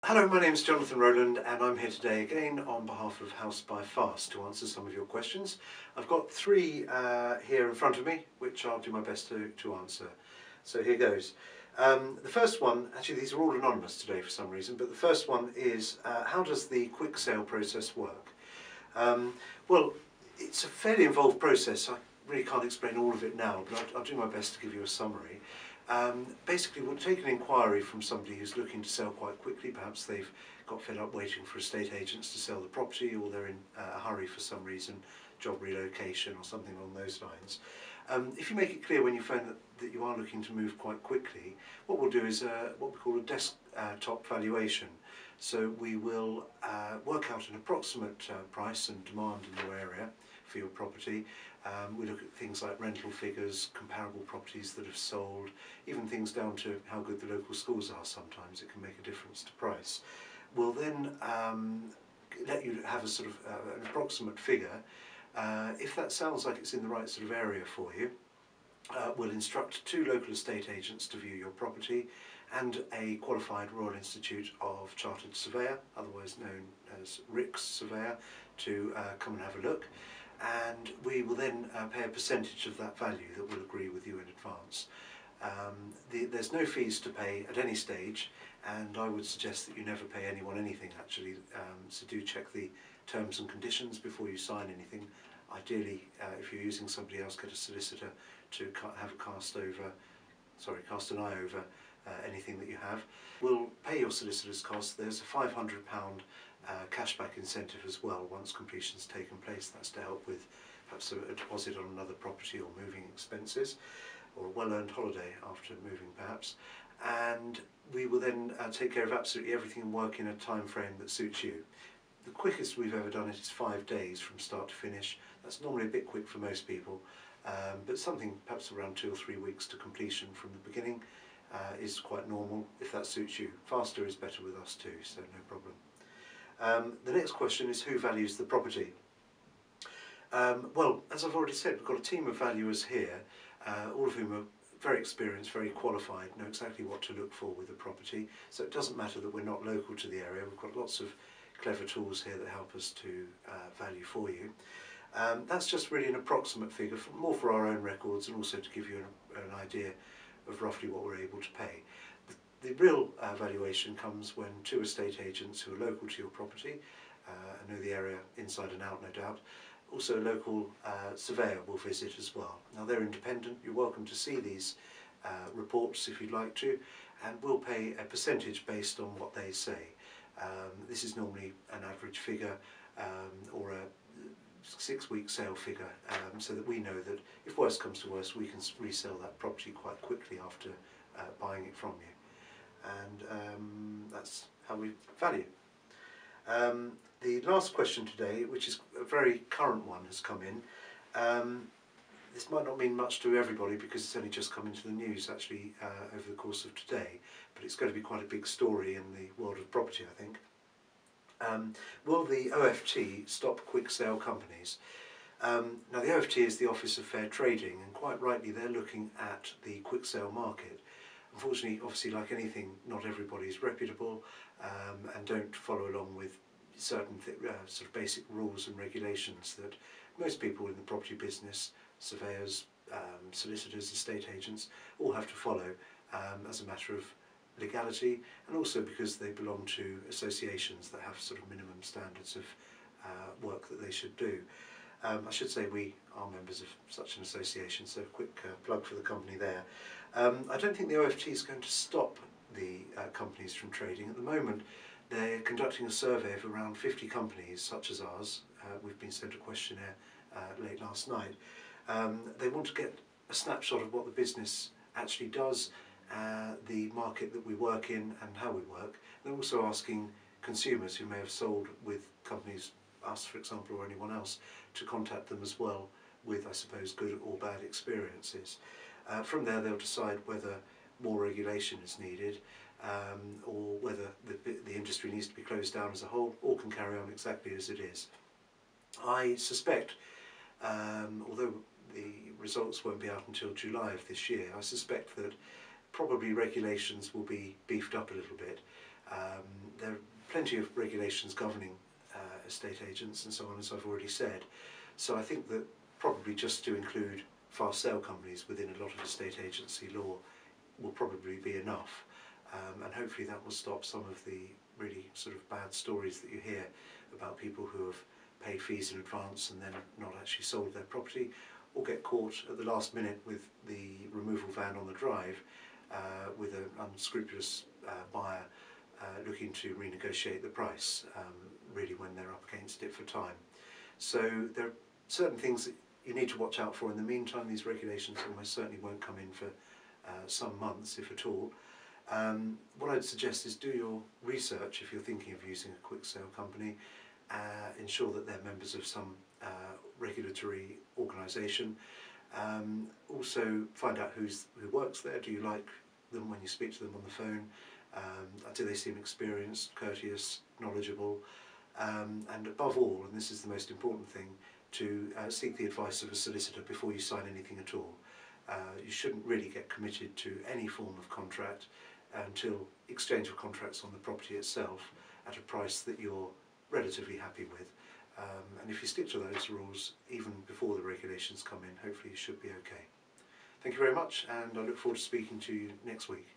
Hello, my name is Jonathan Rolande and I'm here today again on behalf of House by Fast to answer some of your questions. I've got three here in front of me which I'll do my best to answer. So here goes. The first one, actually these are all anonymous today for some reason, but the first one is how does the quick sale process work? Well, it's a fairly involved process. I really can't explain all of it now, but I'll do my best to give you a summary. Basically, we'll take an inquiry from somebody who's looking to sell quite quickly. Perhaps they've got fed up waiting for estate agents to sell the property, or they're in a hurry for some reason, job relocation or something along those lines. If you make it clear when you phone that you are looking to move quite quickly, what we'll do is what we call a desktop valuation. So we will work out an approximate price and demand in your area for your property. We look at things like rental figures, comparable properties that have sold, even things down to how good the local schools are sometimes. It can make a difference to price. We'll then let you have a sort of an approximate figure. If that sounds like it's in the right sort of area for you, we'll instruct 2 local estate agents to view your property and a qualified Royal Institute of Chartered Surveyor, otherwise known as RICS Surveyor, to come and have a look. And we will then pay a percentage of that value that we'll agree with you in advance. There's no fees to pay at any stage, and I would suggest that you never pay anyone anything actually, so do check the terms and conditions before you sign anything. Ideally, if you're using somebody else, get a solicitor to have a cast an eye over anything that you have. We'll pay your solicitor's costs. There's a £500 cashback incentive as well once completion's taken place. That's to help with perhaps a deposit on another property or moving expenses, or a well-earned holiday after moving perhaps. And we will then take care of absolutely everything and work in a time frame that suits you. The quickest we've ever done it is 5 days from start to finish. That's normally a bit quick for most people, but something perhaps around 2 or 3 weeks to completion from the beginning is quite normal if that suits you. Faster is better with us too, so no problem. The next question is who values the property? Well, as I've already said, we've got a team of valuers here, all of whom are very experienced, very qualified, know exactly what to look for with the property. So it doesn't matter that we're not local to the area. We've got lots of clever tools here that help us to value for you. That's just really an approximate figure, more for our own records and also to give you an idea of roughly what we're able to pay. The real valuation comes when 2 estate agents who are local to your property, and know the area inside and out no doubt, also a local surveyor will visit as well. Now they're independent, you're welcome to see these reports if you'd like to, and we'll pay a percentage based on what they say. This is normally an average figure or a 6-week sale figure, so that we know that if worse comes to worse we can resell that property quite quickly after buying it from you. And that's how we value. The last question today, which is a very current one, has come in. This might not mean much to everybody because it's only just come into the news actually over the course of today, but it's going to be quite a big story in the world of property, I think. Will the OFT stop quick sale companies? Now the OFT is the Office of Fair Trading, and quite rightly they're looking at the quick sale market. Unfortunately, obviously, like anything, not everybody is reputable and don't follow along with certain sort of basic rules and regulations that most people in the property business, surveyors, solicitors, estate agents, all have to follow as a matter of legality, and also because they belong to associations that have sort of minimum standards of work that they should do. I should say we are members of such an association, so a quick plug for the company there. I don't think the OFT is going to stop the companies from trading. At the moment they're conducting a survey of around 50 companies such as ours. We've been sent a questionnaire late last night. They want to get a snapshot of what the business actually does, the market that we work in and how we work. They're also asking consumers who may have sold with companies, us for example, or anyone else, to contact them as well with, I suppose, good or bad experiences. From there they'll decide whether more regulation is needed or whether the industry needs to be closed down as a whole or can carry on exactly as it is. I suspect, although the results won't be out until July of this year, I suspect that probably regulations will be beefed up a little bit. There plenty of regulations governing estate agents and so on, as I've already said. So I think that probably just to include fast sale companies within a lot of estate agency law will probably be enough. And hopefully that will stop some of the really sort of bad stories that you hear about people who have paid fees in advance and then not actually sold their property, or get caught at the last minute with the removal van on the drive with an unscrupulous buyer looking to renegotiate the price, really when they're up against it for time. So there are certain things that you need to watch out for. In the meantime, these regulations almost certainly won't come in for some months, if at all. What I'd suggest is do your research if you're thinking of using a quick sale company. Ensure that they're members of some regulatory organisation. Also find out who works there. Do you like them when you speak to them on the phone? Do they seem experienced, courteous, knowledgeable? And above all, and this is the most important thing, to seek the advice of a solicitor before you sign anything at all. You shouldn't really get committed to any form of contract until exchange of contracts on the property itself at a price that you're relatively happy with. And if you stick to those rules, even before the regulations come in, hopefully you should be okay. Thank you very much, and I look forward to speaking to you next week.